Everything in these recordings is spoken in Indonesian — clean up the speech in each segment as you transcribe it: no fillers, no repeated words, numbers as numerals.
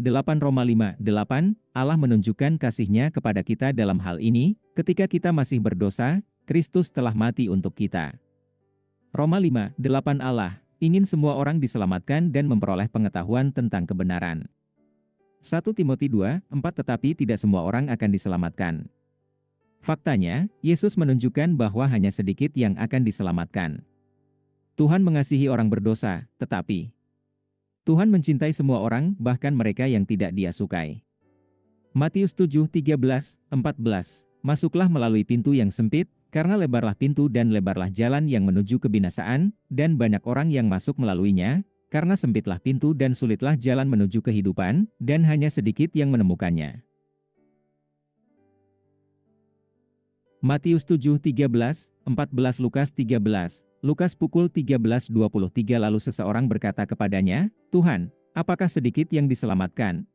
8 Roma 5, 8, Allah menunjukkan kasih-Nya kepada kita dalam hal ini, ketika kita masih berdosa, Kristus telah mati untuk kita. Roma 5, 8 Allah ingin semua orang diselamatkan dan memperoleh pengetahuan tentang kebenaran. 1 Timotius 2, 4 Tetapi tidak semua orang akan diselamatkan. Faktanya, Yesus menunjukkan bahwa hanya sedikit yang akan diselamatkan. Tuhan mengasihi orang berdosa, tetapi Tuhan mencintai semua orang, bahkan mereka yang tidak Dia sukai. Matius 7, 13, 14, Masuklah melalui pintu yang sempit, karena lebarlah pintu dan lebarlah jalan yang menuju kebinasaan, dan banyak orang yang masuk melaluinya, karena sempitlah pintu dan sulitlah jalan menuju kehidupan, dan hanya sedikit yang menemukannya. Matius 7, 13, 14 Lukas 13, Lukas pukul 13.23 Lalu seseorang berkata kepadanya, Tuhan, apakah sedikit yang diselamatkan?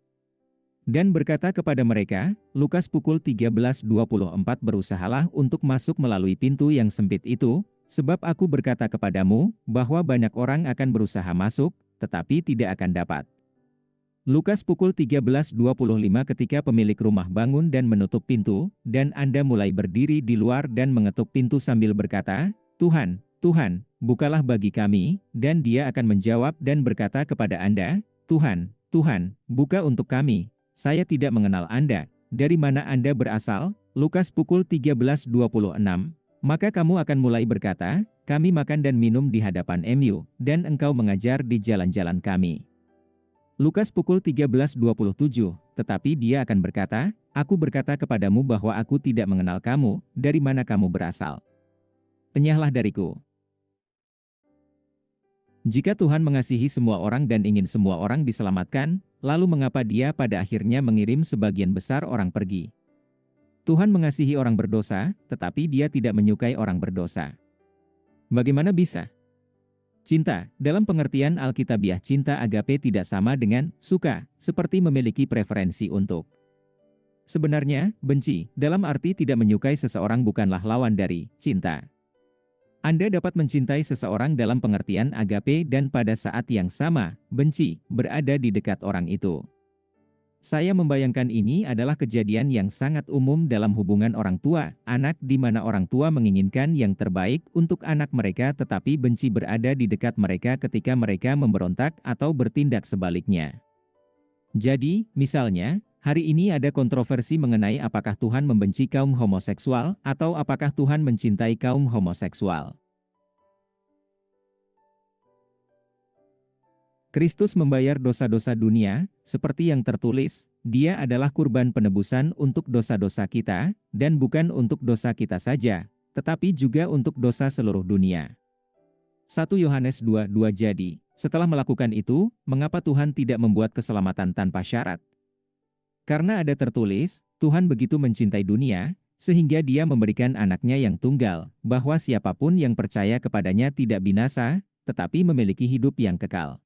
Dan berkata kepada mereka, Lukas pukul 13.24 Berusahalah untuk masuk melalui pintu yang sempit itu, sebab aku berkata kepadamu, bahwa banyak orang akan berusaha masuk, tetapi tidak akan dapat. Lukas pukul 13.25 Ketika pemilik rumah bangun dan menutup pintu, dan Anda mulai berdiri di luar dan mengetuk pintu sambil berkata, Tuhan, Tuhan, bukalah bagi kami, dan Dia akan menjawab dan berkata kepada Anda, Tuhan, Tuhan, buka untuk kami, saya tidak mengenal Anda, dari mana Anda berasal? Lukas pukul 13.26, maka kamu akan mulai berkata, kami makan dan minum di hadapan MU, dan engkau mengajar di jalan-jalan kami. Lukas pukul 13.27, tetapi dia akan berkata, aku berkata kepadamu bahwa aku tidak mengenal kamu, dari mana kamu berasal. Enyahlah dariku. Jika Tuhan mengasihi semua orang dan ingin semua orang diselamatkan, lalu mengapa Dia pada akhirnya mengirim sebagian besar orang pergi? Tuhan mengasihi orang berdosa, tetapi Dia tidak menyukai orang berdosa. Bagaimana bisa? Cinta, dalam pengertian Alkitabiah cinta agape tidak sama dengan suka, seperti memiliki preferensi untuk. Sebenarnya, benci, dalam arti tidak menyukai seseorang bukanlah lawan dari cinta. Anda dapat mencintai seseorang dalam pengertian agape dan pada saat yang sama, benci, berada di dekat orang itu. Saya membayangkan ini adalah kejadian yang sangat umum dalam hubungan orang tua, anak di mana orang tua menginginkan yang terbaik untuk anak mereka tetapi benci berada di dekat mereka ketika mereka memberontak atau bertindak sebaliknya. Jadi, misalnya, hari ini ada kontroversi mengenai apakah Tuhan membenci kaum homoseksual atau apakah Tuhan mencintai kaum homoseksual. Kristus membayar dosa-dosa dunia, seperti yang tertulis, Dia adalah kurban penebusan untuk dosa-dosa kita, dan bukan untuk dosa kita saja, tetapi juga untuk dosa seluruh dunia. 1 Yohanes 2:2 Jadi, setelah melakukan itu, mengapa Tuhan tidak membuat keselamatan tanpa syarat? Karena ada tertulis, Tuhan begitu mencintai dunia, sehingga Dia memberikan anaknya yang tunggal, bahwa siapapun yang percaya kepadanya tidak binasa, tetapi memiliki hidup yang kekal.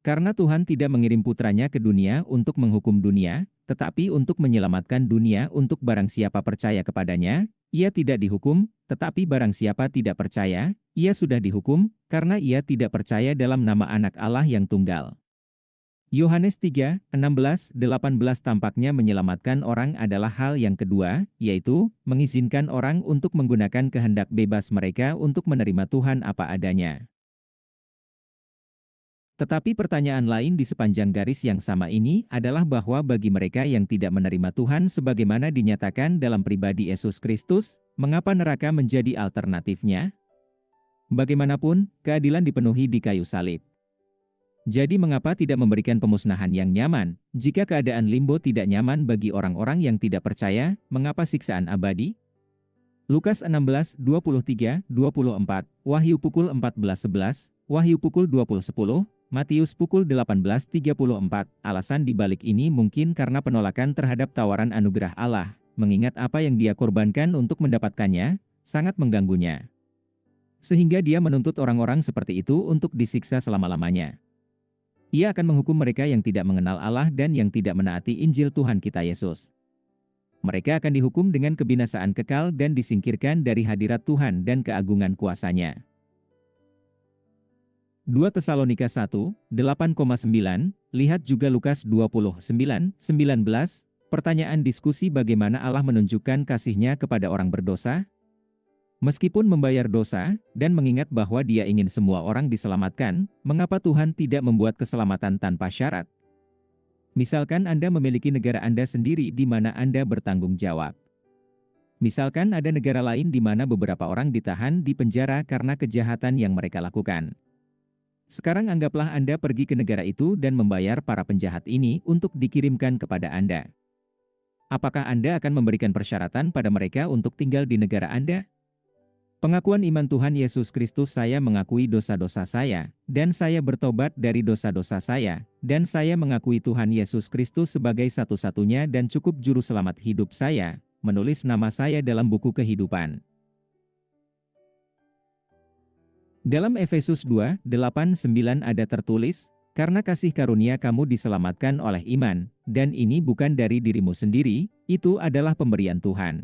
Karena Tuhan tidak mengirim putranya ke dunia untuk menghukum dunia, tetapi untuk menyelamatkan dunia untuk barang siapa percaya kepadanya, ia tidak dihukum, tetapi barang siapa tidak percaya, ia sudah dihukum, karena ia tidak percaya dalam nama anak Allah yang tunggal. Yohanes 3, 16, 18 Tampaknya menyelamatkan orang adalah hal yang kedua, yaitu, mengizinkan orang untuk menggunakan kehendak bebas mereka untuk menerima Tuhan apa adanya. Tetapi pertanyaan lain di sepanjang garis yang sama ini adalah bahwa bagi mereka yang tidak menerima Tuhan sebagaimana dinyatakan dalam pribadi Yesus Kristus, mengapa neraka menjadi alternatifnya? Bagaimanapun, keadilan dipenuhi di kayu salib. Jadi mengapa tidak memberikan pemusnahan yang nyaman? Jika keadaan limbo tidak nyaman bagi orang-orang yang tidak percaya, mengapa siksaan abadi? Lukas 16, 23, 24, Wahyu pukul 14.11, Wahyu pukul 20.10, Matius pukul 18.34. Alasan dibalik ini mungkin karena penolakan terhadap tawaran anugerah Allah, mengingat apa yang Dia korbankan untuk mendapatkannya, sangat mengganggunya. Sehingga Dia menuntut orang-orang seperti itu untuk disiksa selama-lamanya. Ia akan menghukum mereka yang tidak mengenal Allah dan yang tidak menaati Injil Tuhan kita Yesus. Mereka akan dihukum dengan kebinasaan kekal dan disingkirkan dari hadirat Tuhan dan keagungan kuasa-Nya. 2 Tesalonika 1, 8,9, lihat juga Lukas 29, 19, pertanyaan diskusi bagaimana Allah menunjukkan kasih-Nya kepada orang berdosa? Meskipun membayar dosa, dan mengingat bahwa Dia ingin semua orang diselamatkan, mengapa Tuhan tidak membuat keselamatan tanpa syarat? Misalkan Anda memiliki negara Anda sendiri di mana Anda bertanggung jawab. Misalkan ada negara lain di mana beberapa orang ditahan di penjara karena kejahatan yang mereka lakukan. Sekarang anggaplah Anda pergi ke negara itu dan membayar para penjahat ini untuk dikirimkan kepada Anda. Apakah Anda akan memberikan persyaratan pada mereka untuk tinggal di negara Anda? Pengakuan iman Tuhan Yesus Kristus, saya mengakui dosa-dosa saya, dan saya bertobat dari dosa-dosa saya, dan saya mengakui Tuhan Yesus Kristus sebagai satu-satunya dan cukup juru selamat hidup saya, menulis nama saya dalam buku kehidupan. Dalam Efesus 2, 8, 9 ada tertulis, karena kasih karunia kamu diselamatkan oleh iman, dan ini bukan dari dirimu sendiri, itu adalah pemberian Tuhan.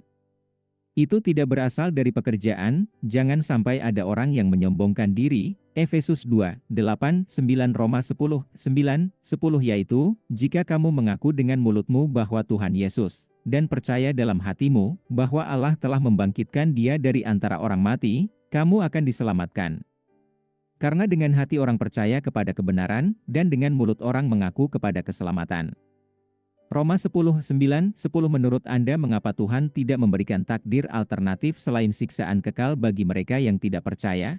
Itu tidak berasal dari pekerjaan, jangan sampai ada orang yang menyombongkan diri. Efesus 2, 8, 9 Roma 10, 9, 10 yaitu, jika kamu mengaku dengan mulutmu bahwa Tuhan Yesus, dan percaya dalam hatimu, bahwa Allah telah membangkitkan Dia dari antara orang mati, kamu akan diselamatkan. Karena dengan hati orang percaya kepada kebenaran, dan dengan mulut orang mengaku kepada keselamatan. Roma 10, 9, 10 menurut Anda mengapa Tuhan tidak memberikan takdir alternatif selain siksaan kekal bagi mereka yang tidak percaya?